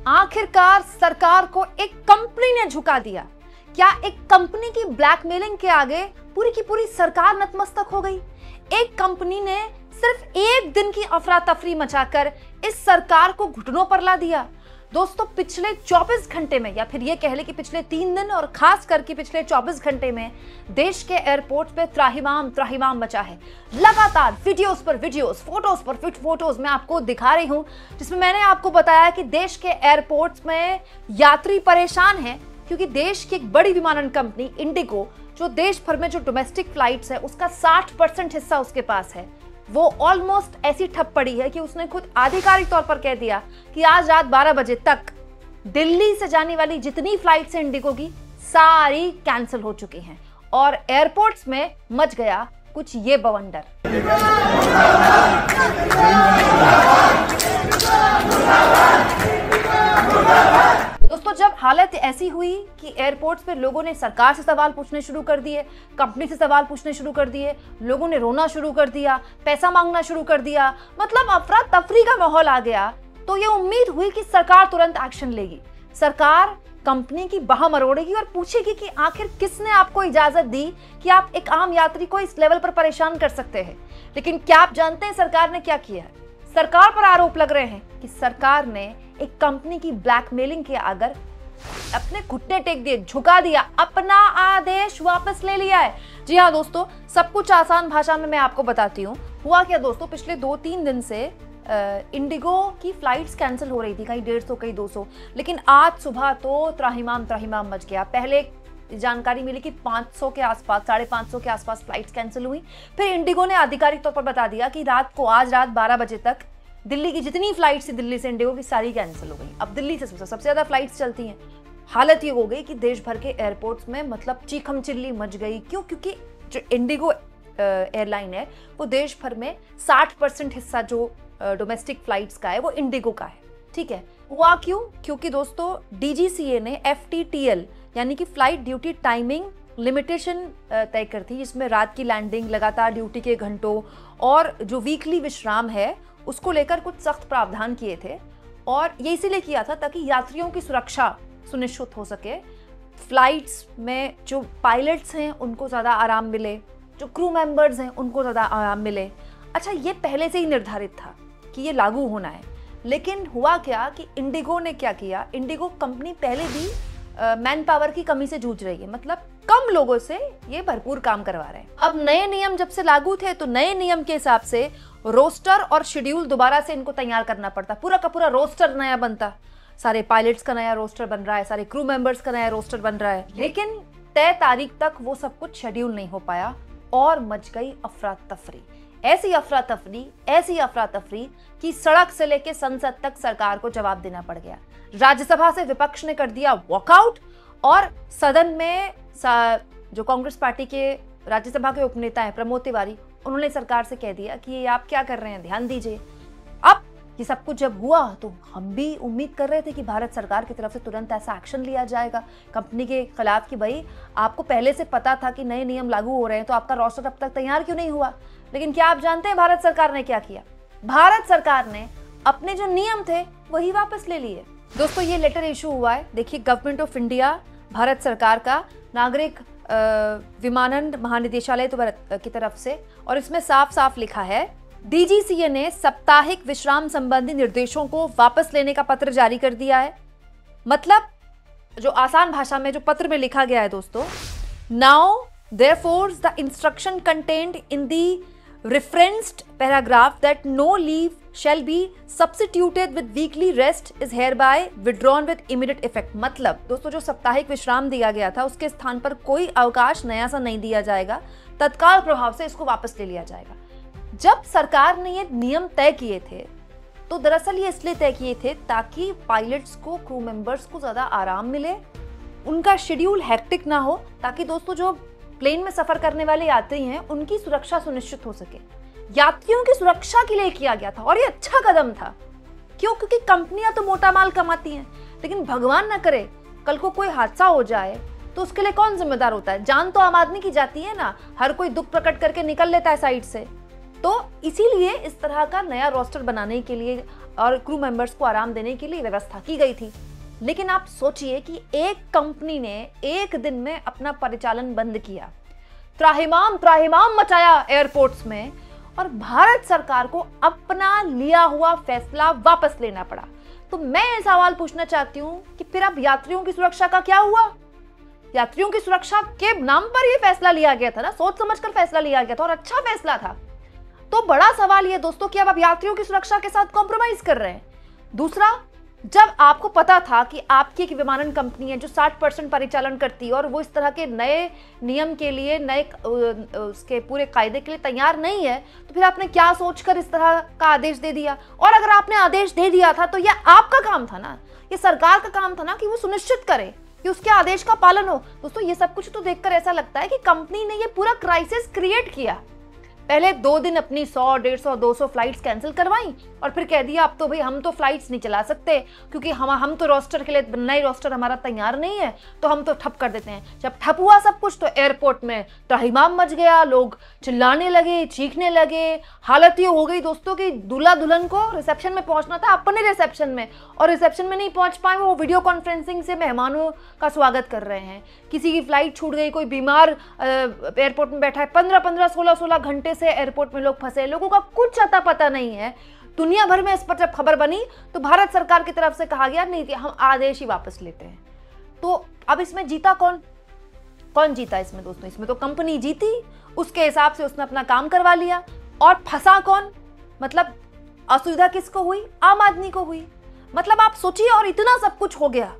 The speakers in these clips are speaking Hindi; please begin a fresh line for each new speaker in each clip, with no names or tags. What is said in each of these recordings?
आखिरकार सरकार को एक कंपनी ने झुका दिया। क्या एक कंपनी की ब्लैकमेलिंग के आगे पूरी की पूरी सरकार नतमस्तक हो गई? एक कंपनी ने सिर्फ एक दिन की अफरा तफरी मचाकर इस सरकार को घुटनों पर ला दिया। दोस्तों, पिछले 24 घंटे में, या फिर ये कह ले कि पिछले 3 दिन और खास करके पिछले 24 घंटे में देश के एयरपोर्ट पे त्राहिमाम मचा है। लगातार वीडियोस पर वीडियोस, फोटोज पर फोटोज मैं आपको दिखा रही हूं, जिसमें मैंने आपको बताया कि देश के एयरपोर्ट्स में यात्री परेशान हैं क्योंकि देश की एक बड़ी विमानन कंपनी इंडिगो, जो देश भर में जो डोमेस्टिक फ्लाइट्स है उसका 60% हिस्सा उसके पास है, वो ऑलमोस्ट ऐसी ठप पड़ी है कि उसने खुद आधिकारिक तौर पर कह दिया कि आज रात 12 बजे तक दिल्ली से जाने वाली जितनी फ्लाइट्स हैं इंडिगो की सारी कैंसिल हो चुकी हैं और एयरपोर्ट्स में मच गया कुछ ये बवंडर। दोस्तों, जब हालत ऐसी हुई कि एयरपोर्ट्स पे लोगों ने सरकार से सवाल पूछने शुरू कर दिए, कंपनी से सवाल पूछने शुरू कर दिए, लोगों ने रोना शुरू कर दिया, पैसा मांगना शुरू कर दिया, मतलब अफरा तफरी का माहौल आ गया, तो ये उम्मीद हुई कि सरकार तुरंत एक्शन लेगी। सरकार कंपनी की बाह मरोड़ेगी और पूछेगी कि आखिर किसने आपको इजाजत दी कि आप एक आम यात्री को इस लेवल पर परेशान कर सकते हैं। लेकिन क्या आप जानते हैं सरकार ने क्या किया? सरकार पर आरोप लग रहे हैं कि सरकार ने एक कंपनी की ब्लैकमेलिंग के आगे अपने घुटने टेक दिए, झुका दिया, अपना आदेश वापस ले लिया है। जी हाँ दोस्तों, सब कुछ आसान भाषा में मैं आपको बताती हूँ। हुआ क्या दोस्तों, पिछले 2-3 दिन से इंडिगो की फ्लाइट्स कैंसिल हो रही थी, कहीं 150 कहीं 200, लेकिन आज सुबह तो त्राहिमाम मच गया। पहले जानकारी मिली कि 500 के आसपास, 550 के आसपास फ्लाइट्स कैंसिल हुई। फिर इंडिगो ने आधिकारिक तौर पर बता दिया कि आज रात 12 बजे तक दिल्ली की जितनी फ्लाइट्स थी दिल्ली से इंडिगो की सारी कैंसिल हो गई। अब दिल्ली से सबसे ज्यादा फ्लाइट्स चलती हैं। हालत ये हो गई कि देश भर के एयरपोर्ट्स में मतलब चीखम चिल्ली मच गई। क्यों? क्योंकि जो इंडिगो एयरलाइन है वो देश भर में 60% हिस्सा जो डोमेस्टिक फ्लाइट्स का है वो इंडिगो का है। ठीक है, हुआ क्यों? क्योंकि दोस्तों DGCA ने FTTL यानी कि फ्लाइट ड्यूटी टाइमिंग लिमिटेशन तय कर थी, जिसमें रात की लैंडिंग, लगातार ड्यूटी के घंटों और जो वीकली विश्राम है उसको लेकर कुछ सख्त प्रावधान किए थे। और ये इसीलिए किया था ताकि यात्रियों की सुरक्षा सुनिश्चित हो सके, फ्लाइट्स में जो पायलट्स हैं उनको ज़्यादा आराम मिले, जो क्रू मेंबर्स हैं उनको ज़्यादा आराम मिले। अच्छा, ये पहले से ही निर्धारित था कि ये लागू होना है। लेकिन हुआ क्या कि इंडिगो ने क्या किया, इंडिगो कंपनी पहले भी मैन पावर की कमी से जूझ रही है, मतलब कम लोगों से ये भरपूर काम करवा रहे हैं। अब नए नियम जब से लागू थे तो नए नियम के हिसाब से रोस्टर और शेड्यूल दोबारा से इनको तैयार करना पड़ता, पूरा का पूरा रोस्टर नया बनता, सारे पायलट्स का नया रोस्टर बन रहा है, सारे क्रू मेंबर्स का नया रोस्टर बन रहा है। लेकिन तय तारीख तक वो सब कुछ शेड्यूल नहीं हो पाया और मच गई अफरा तफरी। ऐसी अफरा तफरी कि सड़क से लेकर संसद तक सरकार को जवाब देना पड़ गया। राज्यसभा से विपक्ष ने कर दिया वॉकआउट और सदन में जो कांग्रेस पार्टी के राज्यसभा के उपनेता हैं प्रमोद तिवारी, उन्होंने सरकार से कह दिया कि ये आप क्या कर रहे हैं, ध्यान दीजिए। अब ये सब कुछ जब हुआ तो हम भी उम्मीद कर रहे थे कि भारत सरकार की तरफ से तुरंत ऐसा एक्शन लिया जाएगा कंपनी के खिलाफ कि भाई आपको पहले से पता था कि नए नियम लागू हो रहे हैं तो आपका रोस्टर अब तक तैयार क्यों नहीं हुआ। लेकिन क्या आप जानते हैं भारत सरकार ने क्या किया? भारत सरकार ने अपने जो नियम थे वही वापस ले लिए। दोस्तों, ये लेटर इशू हुआ है, देखिए, गवर्नमेंट ऑफ इंडिया, भारत सरकार का नागरिक विमानन महानिदेशालय की तरफ से, और इसमें साफ साफ लिखा है DGCA ने साप्ताहिक विश्राम संबंधी निर्देशों को वापस लेने का पत्र जारी कर दिया है। मतलब जो आसान भाषा में जो पत्र में लिखा गया है दोस्तों, now therefore the instruction contained in the referenced paragraph that no leave shall be substituted with weekly rest is hereby withdrawn with immediate effect। मतलब दोस्तों, जो साप्ताहिक विश्राम दिया गया था उसके स्थान पर कोई अवकाश नया सा नहीं दिया जाएगा, तत्काल प्रभाव से इसको वापस ले लिया जाएगा। जब सरकार ने ये नियम तय किए थे तो दरअसल ये इसलिए तय किए थे ताकि पायलट्स को, क्रू मेंबर्स को ज्यादा आराम मिले, उनका शेड्यूल हेक्टिक ना हो, ताकि दोस्तों जो प्लेन में सफर करने वाले यात्री हैं उनकी सुरक्षा सुनिश्चित हो सके। यात्रियों की सुरक्षा के लिए किया गया था और ये अच्छा कदम था। क्यों? क्योंकि कंपनियां तो मोटा माल कमाती हैं, लेकिन भगवान ना करे कल को कोई हादसा हो जाए तो उसके लिए कौन जिम्मेदार होता है? जान तो आम आदमी की जाती है ना, हर कोई दुख प्रकट करके निकल लेता है साइड से। तो इसीलिए इस तरह का नया रोस्टर बनाने के लिए और क्रू मेंबर्स को आराम देने के लिए व्यवस्था की गई थी। लेकिन आप सोचिए कि एक कंपनी ने एक दिन में अपना परिचालन बंद किया, त्राहिमाम मचाया एयरपोर्ट्स में, और भारत सरकार को अपना लिया हुआ फैसला वापस लेना पड़ा। तो मैं ये सवाल पूछना चाहती हूं कि फिर अब यात्रियों की सुरक्षा का क्या हुआ? यात्रियों की सुरक्षा के नाम पर ये फैसला लिया गया था ना, सोच समझकर फैसला लिया गया था और अच्छा फैसला था। तो बड़ा सवाल ये दोस्तों कि अब आप यात्रियों की सुरक्षा के साथ कॉम्प्रोमाइज कर रहे हैं। दूसरा, जब आपको पता था कि आपकी एक विमानन कंपनी है जो 60% परिचालन करती है और वो इस तरह के नए नियम के लिए, नए उसके पूरे कायदे के लिए तैयार नहीं है, तो फिर आपने क्या सोचकर इस तरह का आदेश दे दिया? और अगर आपने आदेश दे दिया था तो यह आपका काम था ना, ये सरकार का काम था ना कि वो सुनिश्चित करे कि उसके आदेश का पालन हो। दोस्तों, ये सब कुछ तो देखकर ऐसा लगता है कि कंपनी ने ये पूरा क्राइसिस क्रिएट किया। पहले 2 दिन अपनी 100, 150, 200 फ्लाइट्स कैंसिल करवाई और फिर कह दिया अब तो भाई हम तो फ्लाइट्स नहीं चला सकते क्योंकि हम तो रोस्टर के लिए, नई रोस्टर हमारा तैयार नहीं है, तो हम तो ठप कर देते हैं। जब ठप हुआ सब कुछ तो एयरपोर्ट में त्राहिमाम मच गया, लोग चिल्लाने लगे, चीखने लगे। हालत ये हो गई दोस्तों कि दूल्हा दुल्हन को रिसेप्शन में पहुंचना था, अपने रिसेप्शन में, और रिसेप्शन में नहीं पहुंच पाए, वो वीडियो कॉन्फ्रेंसिंग से मेहमानों का स्वागत कर रहे हैं। किसी की फ्लाइट छूट गई, कोई बीमार एयरपोर्ट में बैठा है, 15-15, 16-16 घंटे से एयरपोर्ट में लोग फंसे, लोगों का कुछ अता पता नहीं है। दुनिया भर में इस पर जब खबर बनी तो भारत सरकार की तरफ से कहा गया नहीं कि हम आदेश ही वापस लेते हैं। तो अब इसमें जीता कौन जीता इसमें दोस्तों? इसमें तो कंपनी जीती, उसके हिसाब से उसने अपना काम करवा लिया। और फंसा कौन? मतलब असुविधा किसको हुई? आम आदमी को हुई। मतलब आप सोचिए, और इतना सब कुछ हो गया,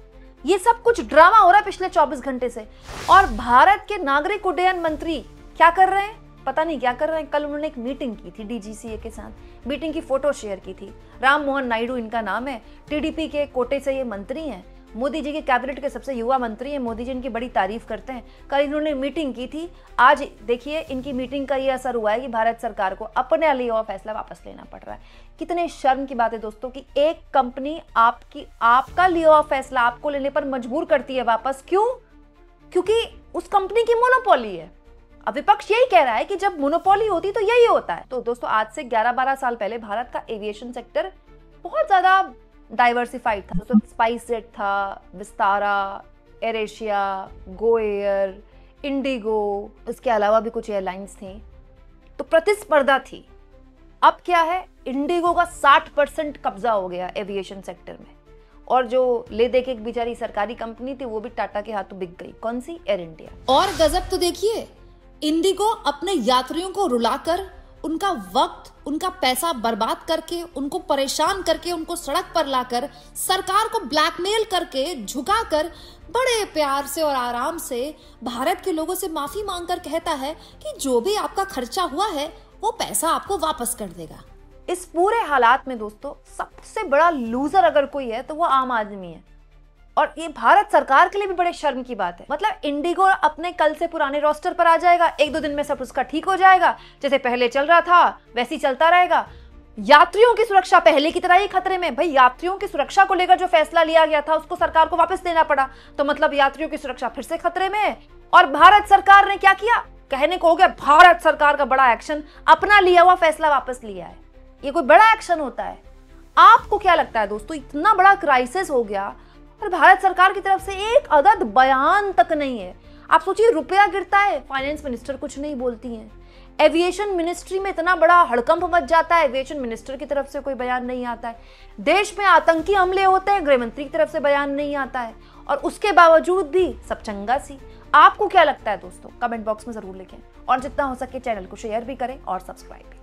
ये सब कुछ ड्रामा हो रहा है पिछले 24 घंटे से। और भारत के नागरिक उड्डयन मंत्री क्या कर रहे हैं? पता नहीं क्या कर रहे हैं। कल उन्होंने एक मीटिंग की थी डीजीसीए के साथ, मीटिंग की फोटो शेयर की थी। राम मोहन नायडू इनका नाम है, टीडीपी के कोटे से ये मंत्री हैं, मोदी जी के कैबिनेट के सबसे युवा मंत्री हैं, मोदी जी इनकी बड़ी तारीफ करते हैं। कल इन्होंने मीटिंग की थी, आज देखिए इनकी मीटिंग का ये असर हुआ है कि भारत सरकार को अपने लिया हुआ फैसला वापस लेना पड़ रहा है। कितने शर्म की बात है दोस्तों कि एक कंपनी आपका लिया हुआ फैसला आपको लेने पर मजबूर करती है वापस। क्यों? क्योंकि उस कंपनी की मोनोपोली है। अब विपक्ष यही कह रहा है कि जब मोनोपोली होती तो यही होता है। तो दोस्तों, आज से 11-12 साल पहले भारत का एविएशन सेक्टर बहुत ज्यादा डाइवर्सिफाइड था। तो स्पाइस जेट था, Vistara, air Asia, Go Air, Indigo, इसके अलावा भी कुछ एयरलाइंस थी, तो प्रतिस्पर्धा थी। अब क्या है, इंडिगो का 60% कब्जा हो गया एविएशन सेक्टर में, और जो ले दे के एक बेचारी सरकारी कंपनी थी वो भी टाटा के हाथों बिक गई। कौन सी? Air India.
और गजब तो देखिए, इंडिगो अपने यात्रियों को रुलाकर, उनका वक्त, उनका पैसा बर्बाद करके, उनको परेशान करके, उनको सड़क पर लाकर, सरकार को ब्लैकमेल करके, झुकाकर, बड़े प्यार से और आराम से भारत के लोगों से माफी मांगकर कहता है कि जो भी आपका खर्चा हुआ है वो पैसा आपको वापस कर देगा।
इस पूरे हालात में दोस्तों सबसे बड़ा लूजर अगर कोई है तो वो आम आदमी है, और ये भारत सरकार के लिए भी बड़े शर्म की बात है। मतलब इंडिगो अपने कल से पुराने रोस्टर पर आ जाएगा, 1-2 दिन में सब उसका ठीक हो जाएगा, जैसे पहले चल रहा था वैसे ही चलता रहेगा। यात्रियों की सुरक्षा पहले की तरह ही खतरे में। भाई, यात्रियों की सुरक्षा को लेकर जो फैसला लिया गया था उसको सरकार को वापस लेना पड़ा, तो मतलब यात्रियों की सुरक्षा फिर से खतरे में है। और भारत सरकार ने क्या किया? कहने को हो गया भारत सरकार का बड़ा एक्शन, अपना लिया हुआ फैसला वापस लिया है। ये कोई बड़ा एक्शन होता है? आपको क्या लगता है दोस्तों, इतना बड़ा क्राइसिस हो गया और भारत सरकार की तरफ से एक अदद बयान तक नहीं है। आप सोचिए, रुपया गिरता है, फाइनेंस मिनिस्टर कुछ नहीं बोलती हैं। एविएशन मिनिस्ट्री में इतना बड़ा हड़कंप मच जाता है, एविएशन मिनिस्टर की तरफ से कोई बयान नहीं आता है। देश में आतंकी हमले होते हैं, गृह मंत्री की तरफ से बयान नहीं आता है, और उसके बावजूद भी सब चंगा सी। आपको क्या लगता है दोस्तों? कमेंट बॉक्स में जरूर लिखें, और जितना हो सके चैनल को शेयर भी करें और सब्सक्राइब भी।